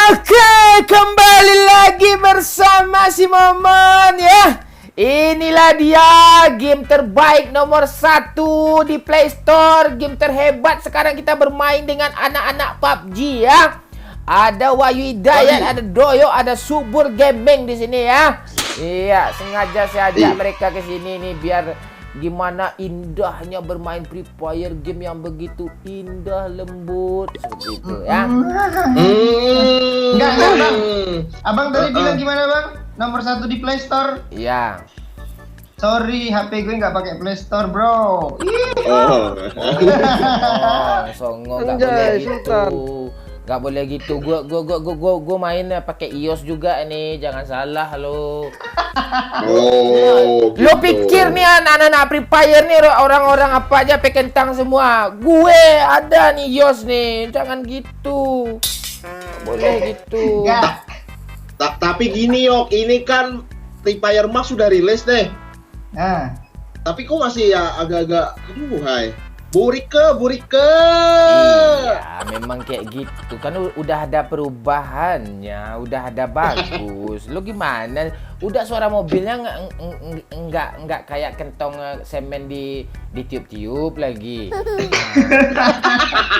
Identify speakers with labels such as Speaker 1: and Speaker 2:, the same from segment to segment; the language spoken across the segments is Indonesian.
Speaker 1: Oke, kembali lagi bersama si Momon ya. Inilah dia game terbaik nomor 1 di Play Store, game terhebat sekarang kita bermain dengan anak-anak PUBG ya. Ada Wahyu Hidayat, ada Doyo, ada Subur Gaming di sini ya. Iya, sengaja saya ajak mereka ke sini nih biar gimana indahnya bermain Free Fire, game yang begitu indah, lembut seperti itu ya.
Speaker 2: Enggak bang. Abang tadi bilang gimana bang? Nomor 1 di Play Store.
Speaker 1: Iya.
Speaker 2: Sorry, HP gue nggak pakai Play Store bro.
Speaker 1: Oh, songong nggak boleh gitu. Nggak boleh gitu. Gua main pakai iOS juga nih, jangan salah lo.
Speaker 3: Oh,
Speaker 1: Lo pikir nih anak-anak Free Fire nih orang-orang apa aja pekentang semua. Gue ada nih iOS nih, jangan gitu. Nggak boleh gitu.
Speaker 2: Enggak.
Speaker 3: Tapi gini Yok, ini kan Free Fire Max sudah rilis deh.
Speaker 2: Nah,
Speaker 3: Tapi kok masih ya agak-agak, aduh hai. Burike.
Speaker 1: Iya, memang kayak gitu kan udah ada perubahannya, udah ada bagus. Lo gimana? Udah suara mobilnya nggak kayak kentong semen di tiup-tiup lagi.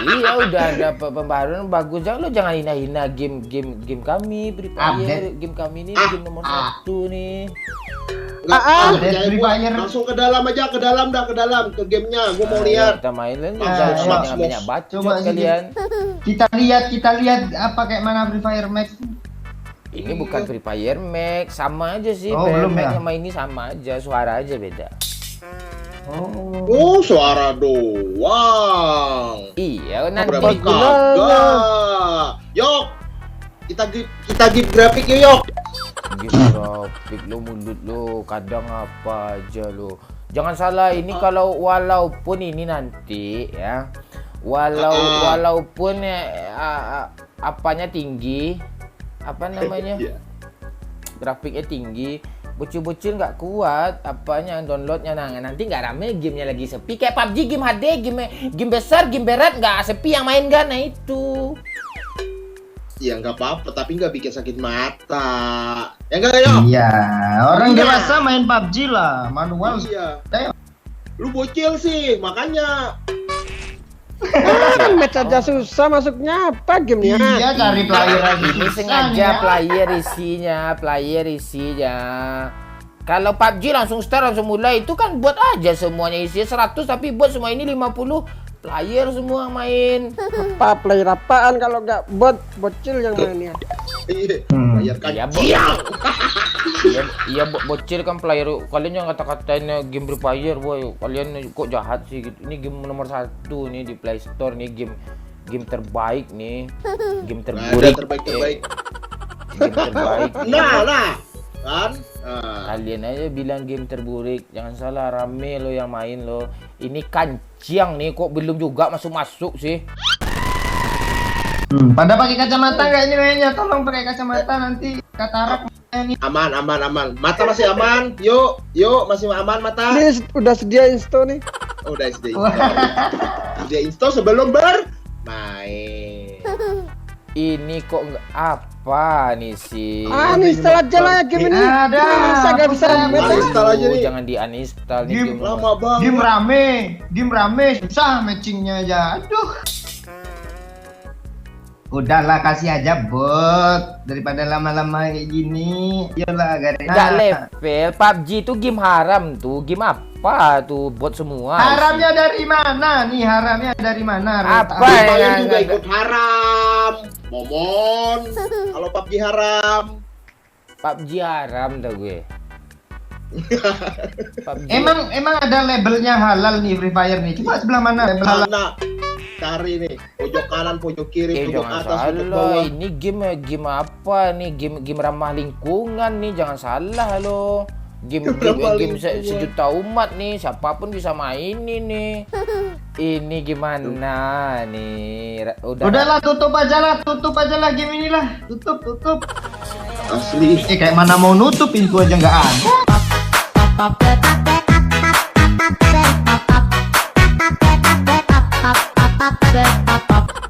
Speaker 1: Iya, udah ada pembaharuan bagus. Jangan hina-hina game kami, Free Fire. Game kami ini game nomor 1 nih.
Speaker 3: Free Fire. Langsung ke dalam aja, ke dalam ke gamenya. Gue mau lihat.
Speaker 1: Kita main lah,
Speaker 3: Langsung
Speaker 1: jangan banyak bacot kalian.
Speaker 2: Kita lihat apa kayak mana Free Fire Max.
Speaker 1: Ini bukan Free Fire Max, sama aja sih.
Speaker 2: Oh,
Speaker 1: Free Fire
Speaker 2: belum
Speaker 1: Max
Speaker 2: ya?
Speaker 1: sama ini sama aja, suara aja beda.
Speaker 3: Oh, suara doang.
Speaker 1: Iya, nanti
Speaker 3: Berapa kagak? Yok, kita give grafik yuk, Yok.
Speaker 1: grafik lo, mulut lo, kadang apa aja lo. Jangan salah, ini kalau walaupun ini nanti ya, walaupun apanya tinggi, apa namanya, grafiknya tinggi, bocil-bocil nggak kuat apanya downloadnya, nanti nggak rame, gamenya lagi sepi kayak PUBG, game HD, game besar, game berat nggak sepi yang main kan, nah itu.
Speaker 3: Ya nggak apa-apa, tapi nggak bikin sakit mata. Ya nggak Yok?
Speaker 2: Iya, orang
Speaker 3: Iya.
Speaker 2: dewasa main PUBG lah, manual.
Speaker 3: Iya.
Speaker 2: Ayo.
Speaker 3: Lu bocil sih, makanya.
Speaker 4: Kan match aja susah masuknya, apa gamenya?
Speaker 2: Iya, cari player lagi.
Speaker 1: Ini
Speaker 2: susah
Speaker 1: sengaja
Speaker 2: nih, ya.
Speaker 1: player isinya. Kalau PUBG langsung start, langsung mulai, itu kan buat aja semuanya isinya 100, tapi buat semua ini 50 player semua main.
Speaker 4: Apa player apaan kalau nggak bocil yang mainnya?
Speaker 3: Iya, bayar kan.
Speaker 1: Iya, iya, bocil kan player. Kalian yang kata-katain game Free Fire, boy. Kalian kok jahat sih gitu. Ini game nomor 1 nih di Play Store nih, game terbaik nih. Game terbaik.
Speaker 3: Terbaik.
Speaker 1: Game terbaik.
Speaker 3: Nah. Kan?
Speaker 1: Kalian aja bilang game terburuk, jangan salah, rame lo yang main lo. Ini kanciang nih, kok belum juga masuk sih.
Speaker 2: Pada pakai kacamata nggak ini kayaknya? Tolong pakai kacamata nanti katarak ini.
Speaker 3: Aman. Mata masih aman. Yuk, masih aman mata.
Speaker 4: Ini udah sedia install nih.
Speaker 3: Oh, udah dia install sebelum bermain.
Speaker 1: Ini kok nggak apa nih sih?
Speaker 4: Uninstall aja lah game ini.
Speaker 2: Ada,
Speaker 4: Masa nggak bisa
Speaker 2: hapus
Speaker 4: main?
Speaker 3: Uninstall aja nih.
Speaker 1: Jangan di-uninstall nih
Speaker 2: Game
Speaker 1: game.
Speaker 3: Lama banget.
Speaker 2: Game rame, susah matchingnya aja. Aduh. Udahlah, kasih aja bot daripada lama-lama kayak gini. Iyalah,
Speaker 1: Nggak level. PUBG itu game haram tuh. Game apa tuh? Buat semua.
Speaker 2: Haramnya dari mana nih? Haramnya dari mana?
Speaker 1: Apa
Speaker 3: Free
Speaker 1: ya?
Speaker 3: Fire juga ikut haram. Momon. Kalau PUBG haram.
Speaker 1: PUBG haram dah gue. PUBG.
Speaker 2: Emang ada labelnya halal nih Free Fire nih. Coba sebelah mana label halal?
Speaker 3: Mana? Cari nih, pojok kanan, pojok kiri, pojok
Speaker 1: Jangan
Speaker 3: atas, pojok
Speaker 1: salah,
Speaker 3: bawah.
Speaker 1: ini game apa nih? Game ramah lingkungan nih, jangan salah lo. Game sejuta umat nih, siapapun bisa mainin nih. Ini gimana nih?
Speaker 2: Udahlah, tutup aja lah game inilah. Tutup.
Speaker 3: Asli.
Speaker 2: Kayak mana mau nutup, pintu aja nggak ada.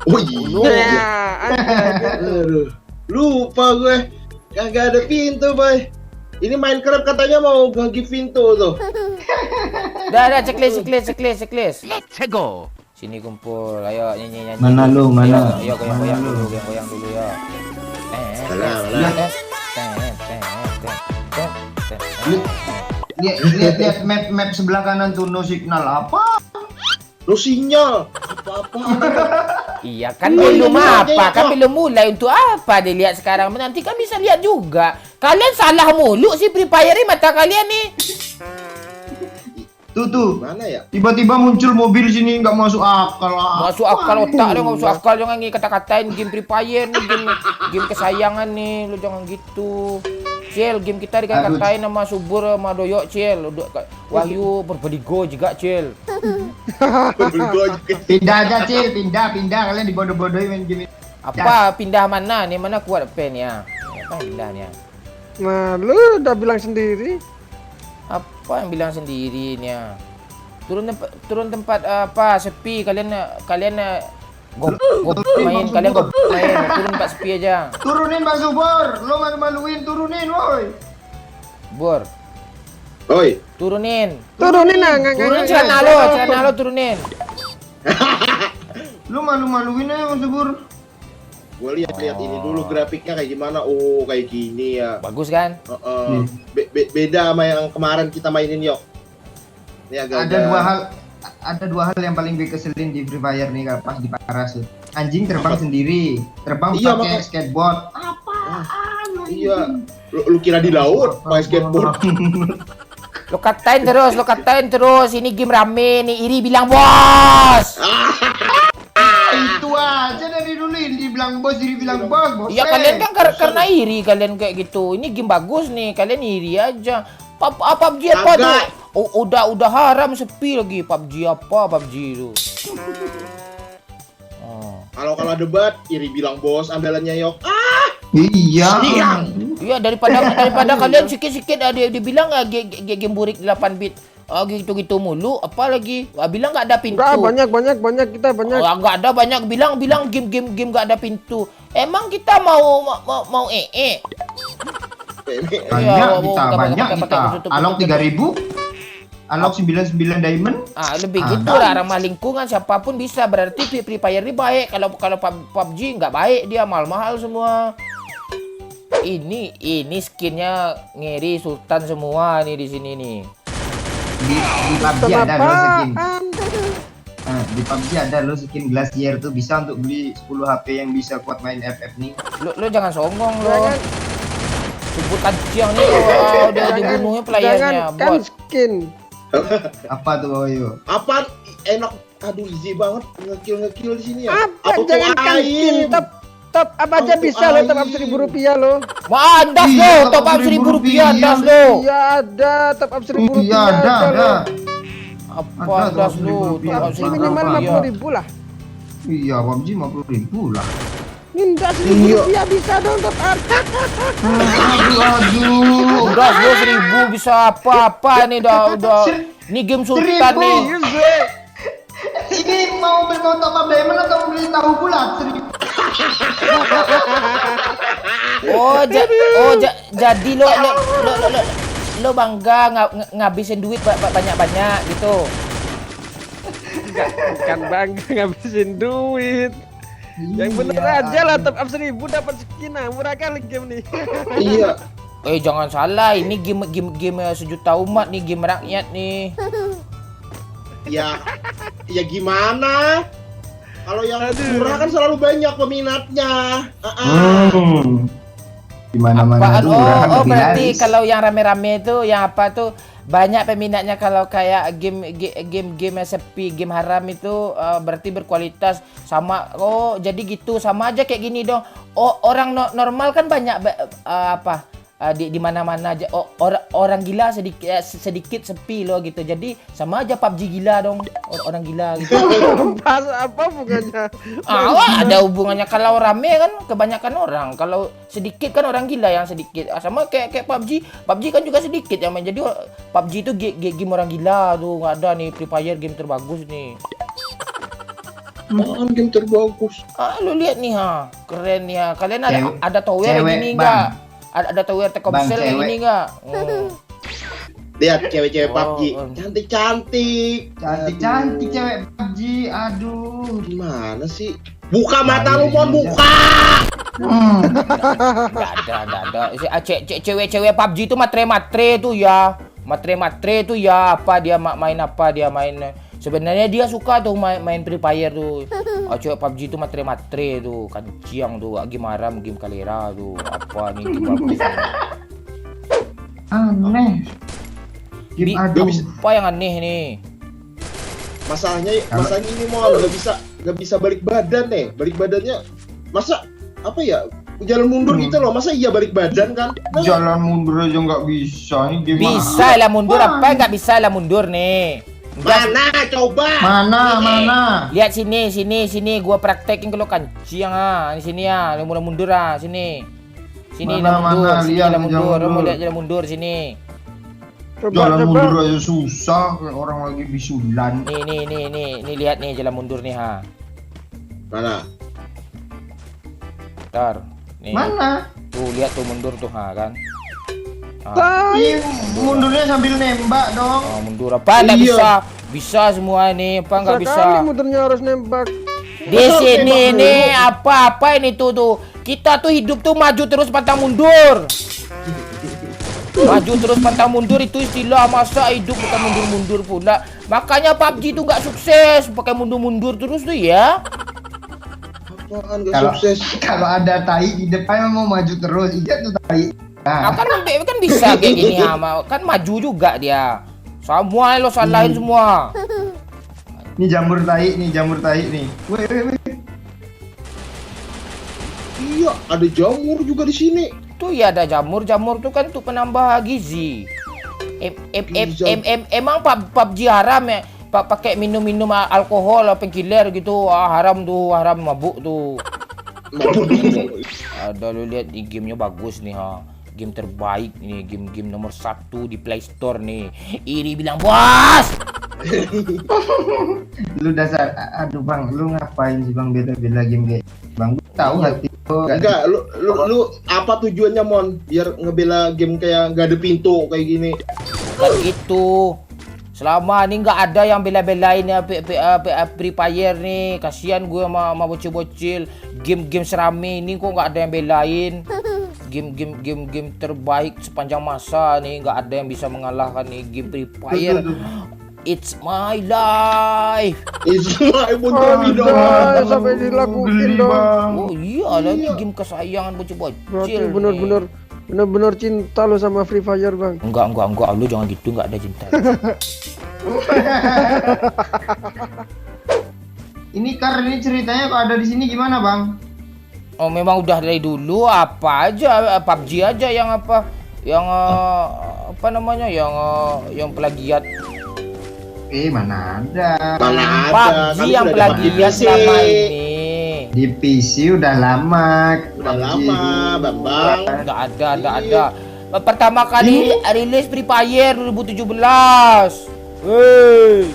Speaker 3: Oh iya.
Speaker 4: Nah, ada.
Speaker 3: Aduh. Lupa gue. Kagak ada pintu, boy. Ini Minecraft katanya mau nge-give pintu tuh.
Speaker 1: Dah, checklist. Let's go. Sini kumpul, ayo nyanyi.
Speaker 2: Mana lu, mana?
Speaker 1: Ayo goyang dulu ya.
Speaker 3: Alah.
Speaker 2: Lihat map sebelah kanan tuh, no signal apa?
Speaker 3: Lu sinyal. Apa-apa.
Speaker 1: Iya kan belum apa, kan belum mulai untuk apa dilihat sekarang. Nanti kan bisa lihat juga. Kalian salah mulu sih Free Fire ini mata kalian nih.
Speaker 2: Tuh.
Speaker 3: Mana ya?
Speaker 2: Tiba-tiba muncul mobil sini nggak masuk akal lah.
Speaker 1: Masuk akal otak lu, nggak masuk akal jangan kata-katain game Free Fire nih, game kesayangan nih, lu jangan gitu. Cil, game kita dikata-katain sama Subur sama Doyok, Cil. Wahyu berbedigo juga, Cil.
Speaker 2: Pindah aja, Cil, pindah. Kalian dibodoh-bodohin main game ini.
Speaker 1: Apa pindah mana nih? Mana kuat pen ya? Apa pindahnya?
Speaker 4: Nah, lu udah bilang sendiri.
Speaker 1: Apa yang bilang sendirinya? Turun tempat apa sepi kalian main turun tempat sepi aja.
Speaker 2: Turunin Pak Subur, lo malu-maluin, turunin woi.
Speaker 1: Bor.
Speaker 3: Oi.
Speaker 1: Turunin
Speaker 4: Turunin
Speaker 1: celana lo turunin.
Speaker 2: Lu malu-maluin aja Pak Subur.
Speaker 3: Gue lihat ini dulu grafiknya kayak gimana. Oh, kayak gini ya.
Speaker 1: Bagus kan?
Speaker 3: Beda sama yang kemarin kita mainin, Yok. Ini agak
Speaker 2: Ada dua hal yang paling gue keselin di Free Fire nih pas di parasut. Anjing terbang sendiri, terbang
Speaker 3: Iya,
Speaker 2: pakai
Speaker 3: makanya.
Speaker 2: skateboard.
Speaker 3: Iya. Lu kira di laut pakai skateboard?
Speaker 1: Lo katain terus. Ini game rame nih. Iri bilang bos.
Speaker 2: Itu aja dari dulu ini bilang bos, diri bilang bos.
Speaker 1: Ya kalian kan karena iri kalian kayak gitu. Ini game bagus nih, kalian iri aja. PUBG apa tuh?
Speaker 3: Kagak.
Speaker 1: Oh, udah haram sepi lagi PUBG itu. Oh.
Speaker 3: Kalau debat, iri bilang bos, andalannya Yok.
Speaker 2: Iya.
Speaker 1: Iya daripada kalian sikit-sikit ada dibilang game burik 8 bit. Gitu mulu, apalagi bilang nggak ada pintu.
Speaker 4: Enggak, banyak kita banyak.
Speaker 1: Nggak ada banyak bilang game nggak ada pintu. Emang kita mau
Speaker 2: Banyak kita. Alok 3.000. Alok 99 diamond.
Speaker 1: Lebih gitu lah ramah lingkungan, siapapun bisa. Berarti Free Fire ini baik. Kalau PUBG nggak baik, dia mahal-mahal semua. Ini skinnya ngeri Sultan semua nih di sini nih.
Speaker 2: Di PUBG ada lo skin. Di PUBG ada lo skin Glacier tuh bisa untuk beli 10 HP yang bisa kuat main FF nih.
Speaker 1: Lo jangan songong lo. Sebut kajian nih udah dibunuhnya playernya.
Speaker 4: Jangan skin.
Speaker 2: Apa tuh Oyo?
Speaker 3: Apaan? Enak. Aduh, easy banget ngekill di sini ya.
Speaker 4: Apa jangan skin top apa aja bisa lo, top up Rp1.000 lo.
Speaker 1: Mandas lo, top up Rp1.000 das lo.
Speaker 4: Iya ada top up Rp1.000.
Speaker 2: Iya ada.
Speaker 1: Apa das lo? Top up
Speaker 4: Minimal
Speaker 1: Rp50.000.
Speaker 4: Rp50.000 lah.
Speaker 2: Iya, PUBG 50.000 lah.
Speaker 4: Minta Rp1.000 bisa dong top up.
Speaker 2: Aduh.
Speaker 1: Das lo 1.000 bisa apa nih udah. Ini game Sultan nih.
Speaker 2: Ini mau top up diamond atau beli tahu bulat?
Speaker 1: Jadi lo bangga ngabisin duit banyak gitu.
Speaker 4: Bukan bangga ngabisin duit. Yang bener aja lah, top up 1.000 dapat skin, murah kali game nih.
Speaker 3: Iya.
Speaker 1: Jangan salah, ini game sejuta umat nih, game rakyat nih.
Speaker 3: Ya gimana? Kalau yang murah kan selalu banyak peminatnya.
Speaker 2: Dimana-mana tuh murah
Speaker 1: berarti kalau yang rame-rame itu yang apa tuh banyak peminatnya. Kalau kayak game sepi, game haram itu berarti berkualitas sama. Jadi gitu, sama aja kayak gini dong. Orang normal kan banyak di mana-mana aja. Orang gila sedikit sepi loh gitu. Jadi sama aja PUBG gila dong. Orang gila gitu.
Speaker 4: Pas apa bukannya?
Speaker 1: Ada hubungannya. Kalau rame kan kebanyakan orang. Kalau sedikit kan orang gila yang sedikit. Sama kayak PUBG. PUBG kan juga sedikit yang main. Jadi PUBG itu game orang gila tuh. Nggak ada nih Free Fire game terbagus nih.
Speaker 3: Apaan game terbagus?
Speaker 1: Lu lihat nih keren nih Kalian ada tower
Speaker 2: cewek,
Speaker 1: gini
Speaker 2: Bang.
Speaker 1: enggak? Ada tower Telkomsel
Speaker 2: Bang,
Speaker 1: yang
Speaker 2: cewek.
Speaker 1: ini enggak?
Speaker 3: Lihat cewek-cewek
Speaker 1: Oh,
Speaker 3: PUBG,
Speaker 1: oh.
Speaker 3: cantik-cantik.
Speaker 2: Cantik cewek PUBG. Aduh.
Speaker 3: Gimana sih? Buka mata lu, Mon, buka.
Speaker 1: Enggak ada. Cewek-cewek PUBG itu matre-matre tuh ya. Matre-matre tuh ya, dia main. Sebenarnya dia suka tuh main Free Fire tuh. Cewek PUBG itu matre-matre tuh, kanciang tuh, gimana game kalera tuh. Apa nih game bagus.
Speaker 2: Aneh. Game aduh.
Speaker 1: Apa yang aneh nih?
Speaker 3: Masalahnya ini Mon, nggak bisa balik badan nih. Balik badannya masa apa ya? Jalan mundur gitu loh. Masa iya balik badan kan?
Speaker 2: Jalan mundur aja nggak bisa. Ini gimana?
Speaker 1: Bisa lah mundur, apa nggak bisa lah mundur nih?
Speaker 3: Mana coba?
Speaker 2: Mana?
Speaker 1: Lihat sini, gua praktekin kalau kanciang di sini lu mulai mundur sini. Sini
Speaker 2: Mana,
Speaker 1: mundur,
Speaker 2: mana?
Speaker 1: sini
Speaker 2: Lihat
Speaker 1: lah mundur.
Speaker 2: jalan
Speaker 1: Lu mau
Speaker 2: mundur.
Speaker 1: lihat jalan mundur sini.
Speaker 2: Jalan mundur aja susah. Kayak orang lagi bisulan.
Speaker 1: Nih lihat nih jalan mundur nih
Speaker 3: Mana?
Speaker 1: Ntar. Nih.
Speaker 2: Mana?
Speaker 1: Tuh lihat tuh mundur tuh kan.
Speaker 2: Ih, mundurnya sambil nembak dong.
Speaker 1: Mundur apa? Nggak
Speaker 3: Iya.
Speaker 1: bisa. Bisa semua nih, apa nggak bisa?
Speaker 4: Sekali mudurnya harus nembak.
Speaker 1: Di sini nih apa ini tuh. Kita tuh hidup tuh maju terus pantang mundur. Maju terus pantang mundur itu istilah, masa hidup bukan mundur-mundur pula. Makanya PUBG itu nggak sukses, pakai mundur-mundur terus tuh ya.
Speaker 3: Apaan gak sukses?
Speaker 2: Kalau ada tai di depan mau maju terus, iya tuh tai. Nah,
Speaker 1: Kan bisa kayak gini kan maju juga dia. Semua lo salahin semua.
Speaker 2: ini jamur tai nih. Weh.
Speaker 3: Iya, ada jamur juga di sini.
Speaker 1: Tuh ya ada jamur tuh kan untuk penambah gizi. Emang PUBG haram ya? Pakai minum alkohol painkiller gitu, haram mabuk tuh. Ada lu lihat di gamenya bagus nih game terbaik nih, game nomor 1 di Play Store nih. Ini bilang bos.
Speaker 2: Lu dasar, aduh bang, lu ngapain sih bang bela-bela game kayak bang? Gua tahu hati lu.
Speaker 3: Enggak, lu apa tujuannya Mon? Biar ngebela game kayak nggak ada pintu kayak gini.
Speaker 1: Kan gitu. Selama ini nggak ada yang bela-belain ya Free Fire nih. Kasihan gue sama bocil-bocil. Game serame ini kok nggak ada yang belain. Game terbaik sepanjang masa nih, nggak ada yang bisa mengalahkan nih game Free Fire. It's my life.
Speaker 3: It's my
Speaker 4: Sampai dilakuin dong.
Speaker 1: Oh iya, lagi game kesayangan bocil-bocil.
Speaker 4: Berarti bener-bener cinta lo sama Free Fire, Bang.
Speaker 1: Enggak, lu jangan gitu, enggak ada cinta.
Speaker 2: Ini ceritanya kok ada di sini gimana bang?
Speaker 1: Oh memang udah dari dulu, apa aja PUBG aja yang apa namanya yang plagiat.
Speaker 2: Mana ada?
Speaker 1: PUBG yang plagiat selama ini.
Speaker 2: Di PC udah lama.
Speaker 3: Udah lama, Bambang.
Speaker 1: Enggak ada. Pertama kali rilis Free Fire 2017. Wey.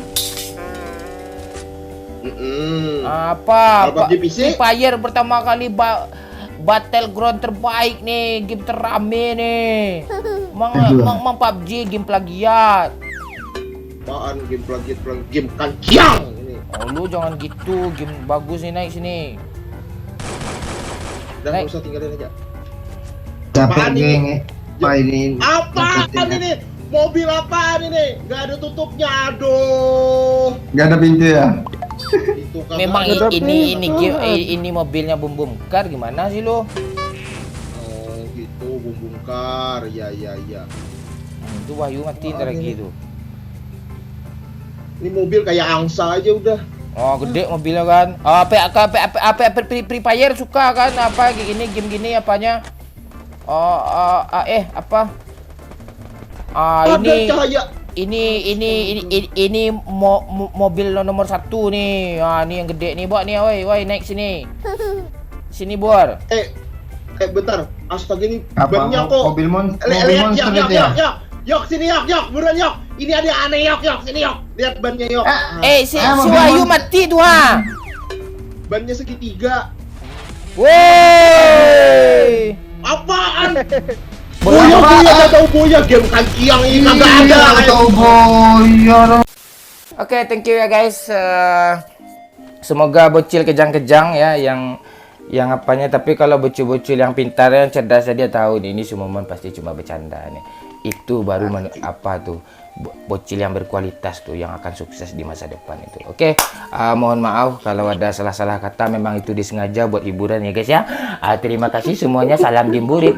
Speaker 1: Apa?
Speaker 3: Kalau PUBG PC?
Speaker 1: Free Fire pertama kali battleground terbaik nih, game terame nih. Mang PUBG game plagiat.
Speaker 3: Apaan game plagiat game kanciang ini.
Speaker 1: Oh lu jangan gitu, game bagus nih naik sini.
Speaker 3: Dan
Speaker 1: Naik.
Speaker 3: usah tinggalin aja.
Speaker 2: Capek
Speaker 3: Apaan ini?
Speaker 2: geng. Apa ini?
Speaker 3: Apaan ini? Mobil apaan ini? Gak ada tutupnya, aduh.
Speaker 2: Gak ada pintu ya?
Speaker 3: Itu kan
Speaker 1: Memang
Speaker 3: ada.
Speaker 1: ini mobilnya bum car gimana sih lo?
Speaker 3: Oh gitu, bungkar. Ya.
Speaker 1: Itu Wahyu mati ntar lagi tuh.
Speaker 3: Ini mobil kayak angsa aja udah.
Speaker 1: Oh gede mobilnya kan. Free Fire suka kan apa gini game gini apanya? Apa?
Speaker 3: Ada cahaya.
Speaker 1: Ini mobil nomor 1 nih. Ini yang gede nih, Bok nih, woi naik sini. Sini, Bor.
Speaker 3: Bentar. Astaga ini
Speaker 2: Apa?
Speaker 3: banyak kok.
Speaker 2: Mobil monster
Speaker 3: Lihat,
Speaker 2: itu ya?
Speaker 3: Yok sini yok, buruan yok. Ini ada aneh yok, sini yok. Lihat bannya yok.
Speaker 1: Si Wahyu mati tuh
Speaker 3: bannya segitiga.
Speaker 1: Woi.
Speaker 3: Apaan?
Speaker 1: Bola
Speaker 3: Boya,
Speaker 1: apa?
Speaker 3: gak tau boya, game kankiang ini kagak ada.
Speaker 2: Atau boya.
Speaker 1: Oke, thank you ya guys. Semoga bocil kejang-kejang ya yang apanya, tapi kalau bocil-bocil yang pintar yang cerdas dia tahu nih, ini semua pasti cuma bercanda nih. Itu baru apa tuh bocil yang berkualitas tuh yang akan sukses di masa depan itu. Oke, mohon maaf kalau ada salah-salah kata, memang itu disengaja buat hiburan ya guys ya. Terima kasih semuanya, salam gemburit.